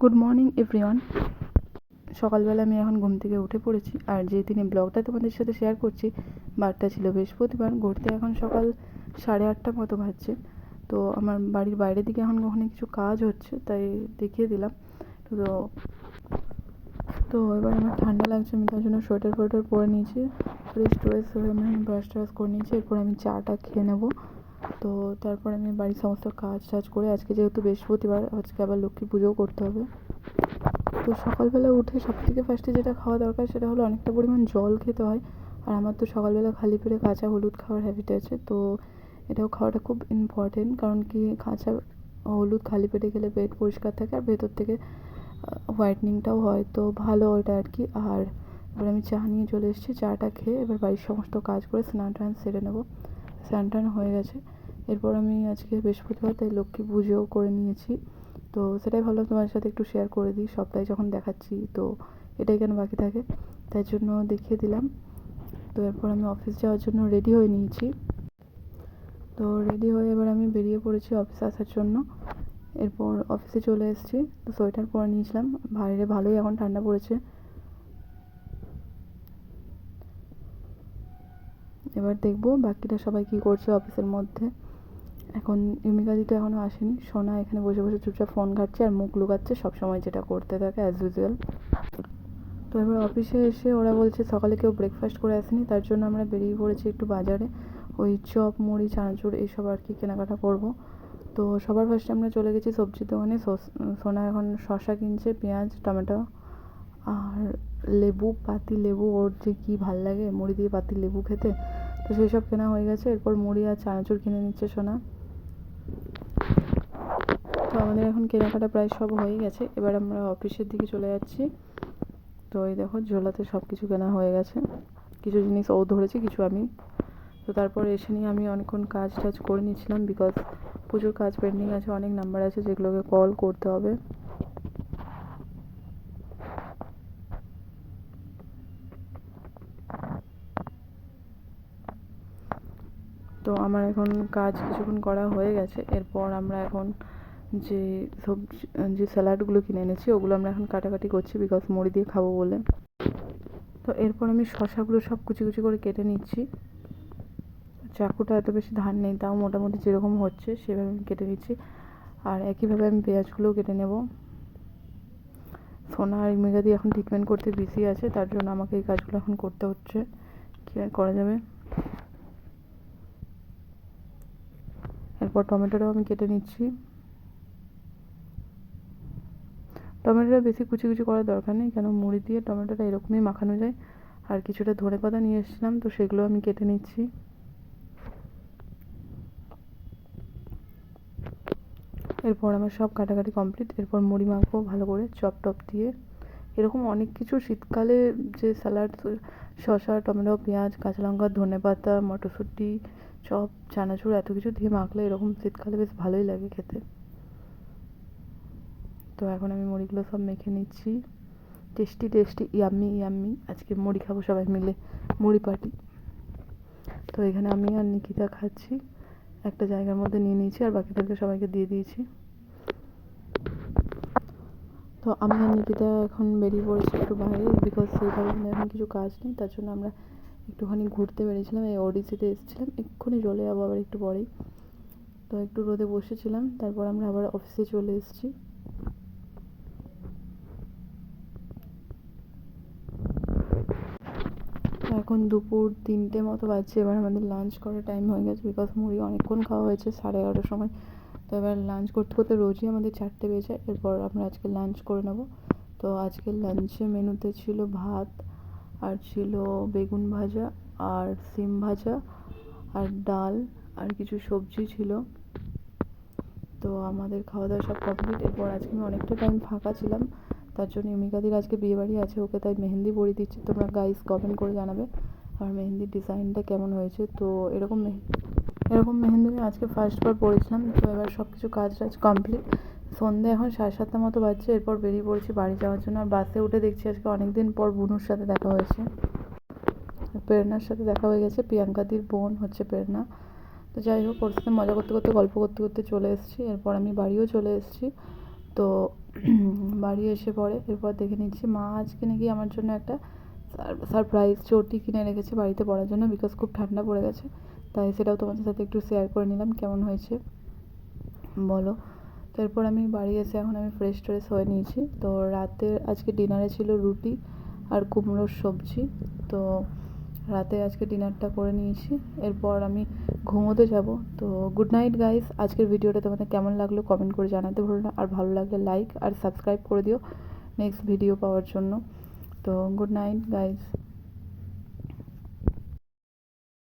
Good morning everyone. সকালবেলা আমি এখন ঘুম থেকে উঠে পড়েছি, আর যে দিনে ব্লগটা তোমাদের সাথে শেয়ার করছি বারটা ছিল বৃহস্পতিবার। ঘুরতে এখন সকাল 8:30 মতো বাজছে। তো আমার বাড়ির বাইরের দিকে এখন ওখানে কিছু কাজ হচ্ছে, তাই দেখিয়ে দিলাম। তো তো এবার আমার ঠান্ডা লাগছে, আমি তার জন্য সোয়েটার পরে নিয়েছি। ফ্রেশ ট্রেস হয়ে আমি ব্রাশ ট্রাশ করে নিয়েছি। এরপর আমি চাটা খেয়ে নেবো। তো তারপর আমি বাড়ির সমস্ত কাজ টাজ করে, আজকে যেহেতু বৃহস্পতিবার, আজকে আবার লক্ষ্মী পুজোও করতে হবে। তো সকালবেলা উঠে সবথেকে ফার্স্টে যেটা খাওয়া দরকার সেটা হলো অনেকটা পরিমাণ জল খেতে হয়। আর আমার তো সকালবেলা খালি পেটে কাঁচা হলুদ খাওয়ার হ্যাবিট আছে, তো এটাও খাওয়াটা খুব ইম্পর্টেন্ট। কারণ কি, কাঁচা হলুদ খালি পেটে খেলে পেট পরিষ্কার থাকে আর ভেতর থেকে হোয়াইটনিংটাও হয়, তো ভালো ওটা আর কি। আর এবার আমি চা নিয়ে চলে এসেছি। চাটা খেয়ে এবার বাড়ির সমস্ত কাজ করে স্নান টান সেরে নেবো। স্নান টান হয়ে গেছে। এরপর আমি আজকে বৃহস্পতিবার, তাই লক্ষ্মী পুজোও করে নিয়েছি। তো সেটাই ভাবলাম তোমার সাথে একটু শেয়ার করে দিই। সবটাই যখন দেখাচ্ছি তো এটাই কেন বাকি থাকে, তাই জন্য দেখিয়ে দিলাম। তো এরপর আমি অফিস যাওয়ার জন্য রেডি হয়ে নিয়েছি। তো রেডি হয়ে এবার আমি বেরিয়ে পড়েছি অফিসে আসার জন্য। এরপর অফিসে চলে এসেছি। তো সোয়েটার পরে নিয়েছিলাম, বাইরে ভালোই এখন ঠান্ডা পড়েছে। এবার দেখবো বাকিটা সবাই কী করছে অফিসের মধ্যে। এখন ইউমিকাদি তো এখনও আসেনি। সোনা এখানে বসে বসে চুপচাপ ফোন ঘাটছে আর মুখ লুকাচ্ছে, সবসময় যেটা করতে থাকে অ্যাজ ইউজুয়াল। তো এবার অফিসে এসে ওরা বলছে সকালে কেউ ব্রেকফাস্ট করে আসেনি, তার জন্য আমরা বেরিয়ে পড়েছি একটু বাজারে। ওই চপ, মুড়ি, চানাচুর এইসব আর কি কেনাকাটা করব। তো সবার ফার্স্টে আমরা চলে গেছি সবজির দোকানে। সোনা এখন শসা কিনছে, পেঁয়াজ, টমেটো আর লেবু, পাতি লেবু। ওর যে কী ভাল লাগে মুড়ি দিয়ে পাতি লেবু খেতে, তো সেই সব কেনা হয়ে গেছে। এরপর মুড়ি আর চানাচুর কিনে নিচ্ছে সোনা। তো আমাদের এখন কেনাকাটা প্রায় সব হয়ে গেছে। এবার আমরা অফিসের দিকে চলে যাচ্ছি। তো এই দেখো ঝোলাতে সব কিছু কেনা হয়ে গেছে। কিছু জিনিস ও ধরেছে, কিছু আমি। তো তারপর এসে নিয়ে আমি অনেকক্ষণ কাজ টাজ করে নিয়েছিলাম, বিকজ প্রচুর কাজ পেন্ডিং আছে, অনেক নাম্বার আছে যেগুলোকে কল করতে হবে। তো আমার এখন কাজ কিছুক্ষণ করা হয়ে গেছে। এরপর আমরা এখন যে সবজি, যে স্যালাডগুলো কিনে এনেছি ওগুলো আমরা এখন কাটাকাটি করছি, বিকজ মুড়ি দিয়ে খাবো বলে। তো এরপর আমি শসাগুলো সব কুচি কুচি করে কেটে নিচ্ছি। চাকুটা এত বেশি ধার নেই, তাও মোটামুটি যেরকম হচ্ছে সেভাবে আমি কেটে নিচ্ছি। আর একইভাবে আমি পেঁয়াজগুলোও কেটে নেব। সোনা আর ইমিকা দিয়ে এখন ট্রিটমেন্ট করতে বিজি আছে, তার জন্য আমাকে এই কাজগুলো এখন করতে হচ্ছে। কী আর করা যাবে। এরপর টমেটোটাও আমি কেটে নিচ্ছি। টমেটোটা বেশি কুচি কুচি করার দরকার নেই, কেন মুড়ি দিয়ে টমেটোটা এরকমই মাখানো যায়। আর কিছুটা ধনেপাতা নিয়ে এসেছিলাম, তো সেগুলো আমি কেটে নিচ্ছি। এরপর আমার সব কাটাকাটি কমপ্লিট। এরপর মুড়ি মাখবো ভালো করে চপ টপ দিয়ে। এরকম অনেক কিছু শীতকালে যে স্যালাড, শসা, টমেটো, পেঁয়াজ, কাঁচা লঙ্কা, ধনেপাতা, মটরশুঁটি, চপ, চানাচুর এত কিছু দিয়ে মাখলে এরকম শীতকালে বেশ ভালোই লাগে খেতে। তো এখন আমি মুড়িগুলো সব মেখে নিচ্ছি। Tasty tasty, yummy yummy. আজকে মুড়ি খাবো সবাই মিলে, মুড়ি পার্টি। তো এখানে আমি আর নিকিতা খাচ্ছি, একটা জায়গার মধ্যে নিয়ে নিয়েছি আর বাকিদেরকে সবাইকে দিয়ে দিয়েছি। তো আমি আর নিকিতা এখন বেরিয়ে পড়েছি একটু বাইরে, বিকজ সেইভাবে এখন কিছু কাজ নেই, তার জন্য আমরা একটুখানি ঘুরতে বেরিয়েছিলাম। এই ওডিসিতে এসেছিলাম, এক্ষুনি চলে যাবো আবার একটু পরেই। তো একটু রোদে বসেছিলাম, তারপর আমরা আবার অফিসে চলে এসেছি। এখন দুপুর 3টে মতো বাজছে। এবার আমাদের লাঞ্চ করার টাইম হয়ে গেছে, বিকজ মুড়ি অনেকক্ষণ খাওয়া হয়েছে, 11:30টার সময়। তো এবার লাঞ্চ করতে করতে রোজই আমাদের 4টে বেজে। এরপর আমরা আজকে লাঞ্চ করে নেব। তো আজকের লাঞ্চে মেনুতে ছিল ভাত, আর ছিল বেগুন ভাজা আর সিম ভাজা আর ডাল আর কিছু সবজি ছিল। তো আমাদের খাওয়া দাওয়া সব কমপ্লিট। এরপর আজকে আমি অনেকটা টাইম ফাঁকা ছিলাম, তার জন্য ইমিকাদির আজকে বিয়েবাড়ি আছে, ওকে তাই মেহেন্দি পরিয়ে দিচ্ছি। তোমরা গাইস কমেন্ট করে জানাবে আমার মেহেন্দির ডিজাইনটা কেমন হয়েছে। তো এরকম মেহেন্দি আমি আজকে ফার্স্টবার পরেছিলাম। তো এবার সব কিছু কাজ টাজ কমপ্লিট। সন্ধ্যে এখন 7:30 মতো বাজছে। এরপর বেরিয়ে পড়েছি বাড়ি যাওয়ার জন্য। আর বাসে উঠে দেখছি আজকে অনেক দিন পর বুনুর সাথে দেখা হয়েছে, প্রেরণার সাথে দেখা হয়ে গেছে। প্রিয়াঙ্কাদির বোন হচ্ছে প্রেরণা। তো যাই হোক, ওর সাথে মজা করতে করতে গল্প করতে করতে চলে এসেছি। এরপর আমি বাড়িও চলে এসেছি। তো বাড়ি এসে পরে এরপর দেখে নিচ্ছি মা আজকে নাকি আমার জন্য একটা সারপ্রাইজ চটি কিনে রেখেছে বাড়িতে পরার জন্য, বিকজ খুব ঠান্ডা পড়ে গেছে। তাই সেটাও তোমাদের সাথে একটু শেয়ার করে নিলাম কেমন হয়েছে বলো। তো এরপর আমি বাড়ি এসে এখন আমি ফ্রেশ ট্রেশ হয়ে নিয়েছি। তো রাতে আজকে ডিনারে ছিল রুটি আর কুমড়োর সবজি। তো রাতে আজকে ডিনারটা করে নিয়েছি, এরপর আমি ঘুমোতে যাব। তো গুড নাইট গাইস। আজকের ভিডিওটা তোমাদের কেমন লাগলো কমেন্ট করে জানাতে ভুলো না, আর ভালো লাগলে লাইক আর সাবস্ক্রাইব করে দিও নেক্সট ভিডিও পাওয়ার জন্য। তো গুড নাইট গাইস।